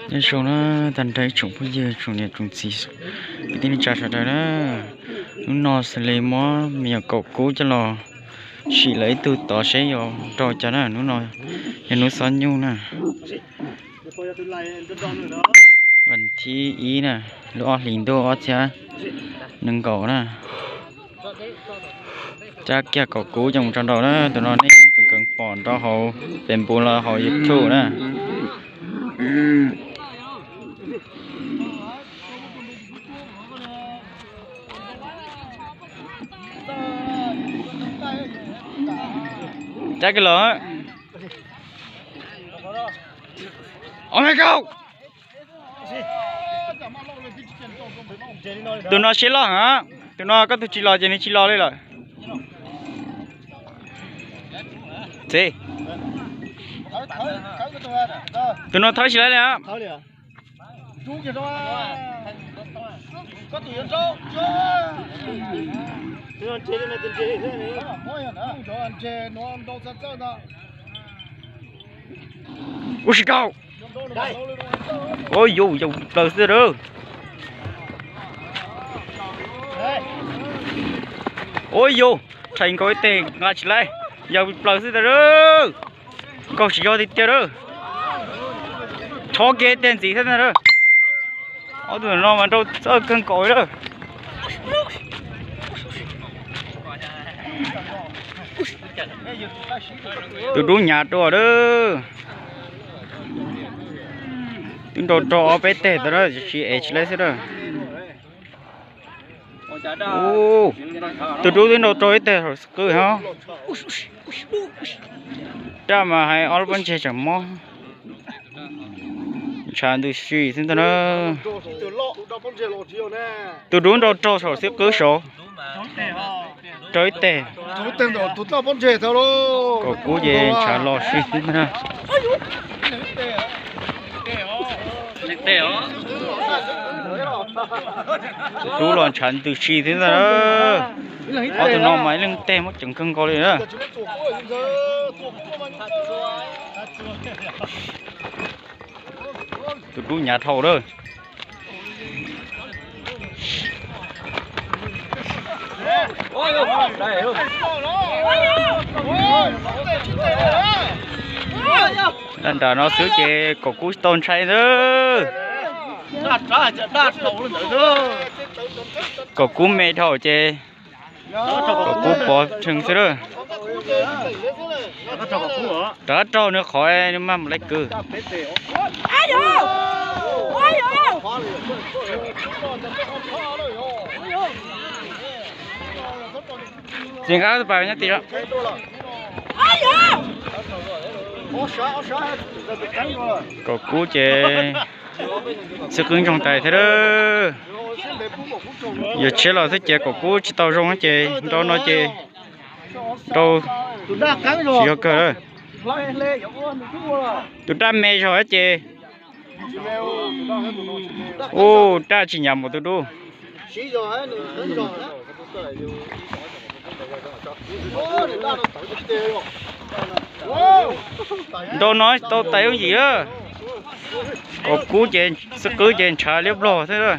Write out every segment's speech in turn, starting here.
cái số nó thành thấy trồng bây giờ trồng nhà trồng gì cái tin trả trả đó nó sẽ lấy mó miệng cậu cũ cho nó chỉ lấy từ tỏ sẽ vô cho cho nó nhà nó xoắn nhau nèวันที่อีน่ะลูกออลินโดออสจ้าหนึ่งเก่าน่ะจ้าแก่เก่ากูจังจังดอกนะตัวนอนนี่กึ่งปอนตัวเขาเป็นปูนละเขายิบชูนะจ้ากี่หรอโอ้ my god tụi nó xí lo hả tụi nó có tụi chỉ lo cho nên chỉ lo đấy rồi gì tụi nó thấy gì đấy nè ui cao ôi dù từ từ từ ôi dù thành có tê ngã chỉ lại giờ bị từ từ từ câu chỉ cho thì tiêu đó cho cái tên gì thế này đó ở tụi nó mà đâu sợ cân cối đó tụi đu nhà đồ đó tụi đồ trò bé tê đó chỉ ếch lấy thế đó ô tụi đu tụi đồ trò tê rồi cười hả cha mà hay ở bên chơi chẳng mò chán tụi suy thế đó tụi đu đồ trò rồi xếp cứ số trôi tê có cú gì chả lo suy thế đó chú lon chán từ chi thế đó ở từ nó máy lưng tê mất chẳng cân có đi nữa từ chú nhà thầu đó lần đó nó sửa chè có cú tôn say nữa có cú mê thầu chè có cú bò chừng xưa đó đó trâu nữa khỏi nhưng mà lấy cừ chuyện khác bài nhá tí đó có cú chè sức cứng trong tay thế đó giờ chế là thế chè có cú chỉ tao rong hết chè đâu nói chè đâu chỉ có cơ tụi ta mê rồi hết chè ô ta chỉ nhầm một tụi đu đâu nói tao tay cái gì á có cú trên sức cứ trên trả liếp lò thế rồi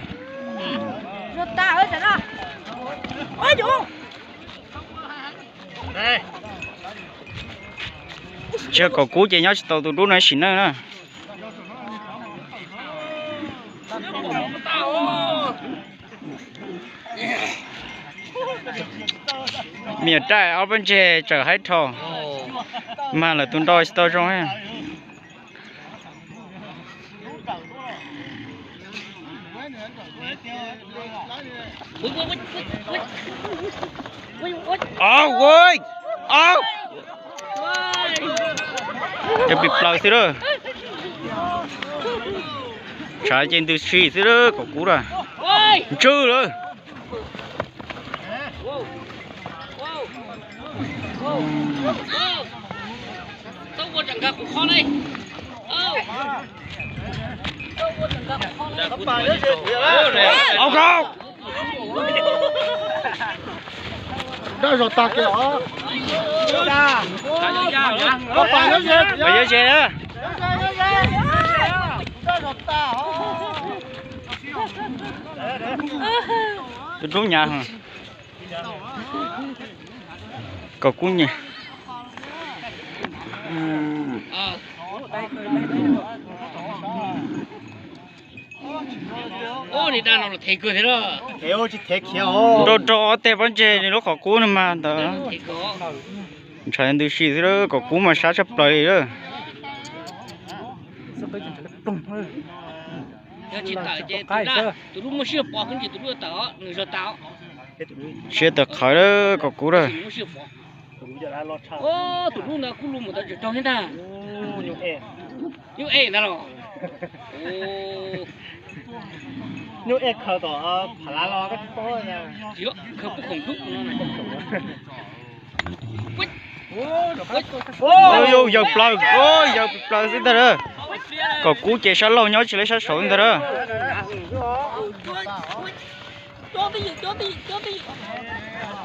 chưa có cú trên nhau tao tụi đu nói xỉn nữa miền trai ở bên trên chở hết thò mà là tụi tôi tao trong ấy ôi để bị plug xí đó trái trên từ xí xí đó có cú rồi chưa rồi tao muốn chẳng gặp con đây ông không đó rồi ta kìa bây giờ xe đó Tôi rú nhà hả? Cậu cú nhỉ? Ô này đang nó thấy cười thế đó. Theo chỉ theo khéo. Cho tép bánh chè này nó khó cú nữa mà đó. Thấy có. Chạy từ xí đó cậu cú mà sát sắp lại đó. Giờ chỉ tạo cái tụi nó mua siêu bỏ không chỉ tụi nó tạo người cho tạo. Xe tập khởi đó cậu cú rồi. Mua siêu bỏ. Ô tụi nó cũng luôn một đợt trong hết ta. Nhưng nào rồi. Ô. Nhưng em khờ đó phá lá lo cái to nha. Chưa, không có khủng thúc nó này. Ôi giờ plug, ôi giờ plug xin ta đó. Cậu cú chạy sát lâu nhớ chỉ lấy sát sổ xin ta đó. Cho đi.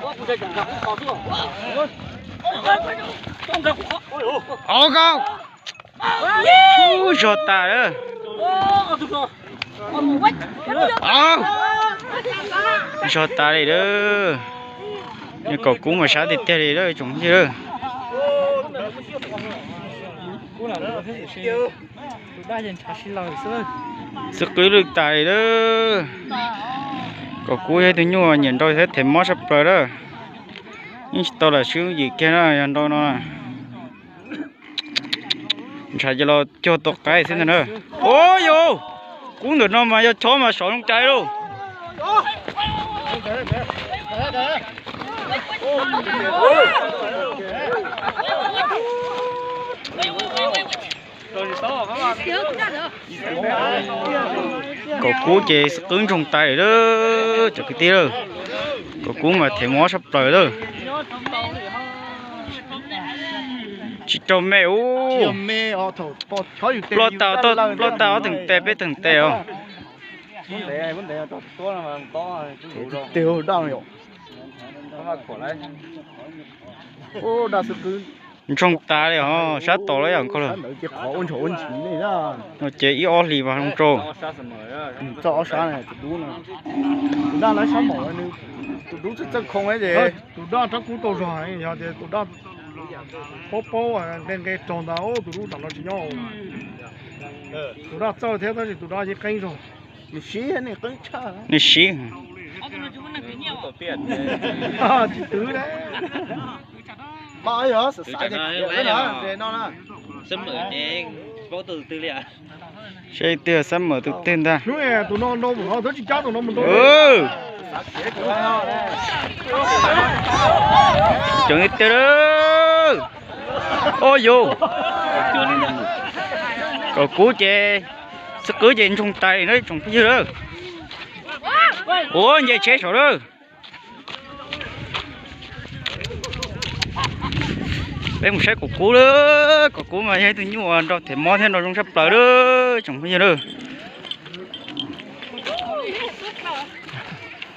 Ô, bây giờ gặp khó chưa? Không gặp khó. Ô không. Ui giọt ta đó. Giọt ta đây đó. Như cậu cú mà sát thì tê đây đó chúng gì đó. Sức cưới được tài đó. Cậu cú hay tôi nhua nhìn tôi thấy thèm món sắp rồi đó. Nhưng tôi là xíu gì kia đó anh tôi nó. Chạy cho lo cho tôi cái xin nữa. Ôi yo. Cũng được nó mà cho chó mà sổ trong trái luôn. Cậu cú chè cứng trong tay đó, chả cái tí đâu. Cậu cú mà thèm món sắp rồi đó. Chỉ cho mẹ ô. Mẹ ở thổ bọt chóอยู่ lo tao từng tè bé từng tè không. vấn đề cho tôi là mà có chủ đâu. tiêu đang rồi. Nó mà khổ đấy. Ô đã sự cứ Trong ta đấy hả, sát tổ đấy không có rồi. cái khó ôn chỗ ôn chỉ này đó. Nó chế ý o lì vào trong trâu. Cho sáng này tụi nó. Tụi nó lấy sáng mỏ này. Tụi nó rất không ấy gì. Tụi nó chắc cũng tổ rồi, giờ thì tụi nó bố à lên cái tròn đó tụi nó đằng nó chỉ nhau. Tụi nó cho thế thôi thì tụi nó chỉ canh rồi. Thì xí này canh cha. Nó xí. Chỉ tứ đấy. Bao giờ sợ sai cái đó để nó nè. Sớm mở đen, bao từ từ liền. Chơi tiêu sắm mở tự tin ta. Đúng rồi, tụi nó nó chỉ cháu tụi nó mình thôi. Ừ. Chuẩn ít tiêu đó. Ôi vô. Cậu cú chè. Sức cưới chè trong tay nó trong cái gì đó. Ủa vậy chế sổ đó. Đây một xe cục cú đó, cục cú mà thấy tôi nhua rồi thì mò thêm nó trong sắp tới đó, chẳng bao giờ đâu.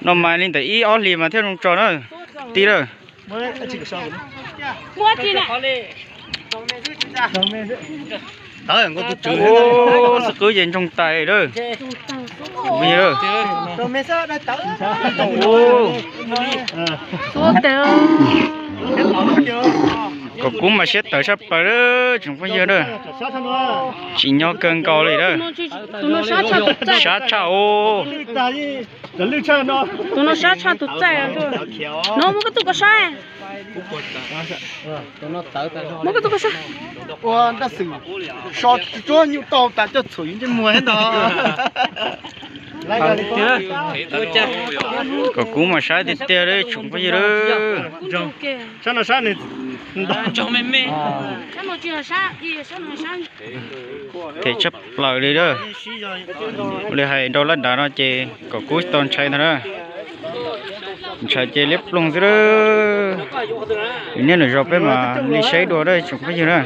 Nó mà lên tới ý ó lì mà theo trong trò đó, tí đó. Mua chi nè. Đó là có tụi chữ. Ô, sức cưới gì trong tay đó. Bây giờ đó. Rồi mẹ sao đã tao. Ô. Số tiêu. Cục cú mà xét tới sắp tới đó, chẳng bao giờ đâu. Chỉ nhau cân cầu này đó. Tụi nó sát cha tụt chạy. Sát cha ô. Tụi nó sát cha tụt chạy à thôi. Nó muốn cái tụi có sai. Muốn cái tụi có sai. Wow, đã xử. Sao cho nhiều tàu ta cho chửi trên mùa hết đó. Cục cú mà sát thì tê đấy, chẳng bao giờ đâu. Sao nó sát này? Cho mẹ mẹ. Sao nó chưa sát, sao nó sát. Thì chấp lời đi đó. Bây giờ đâu là đã nó chê có cuối tuần chạy nữa đó. Chạy chê liếp luôn chứ đó. Nên là dọc cái mà đi xây đồ đây chẳng có gì đó.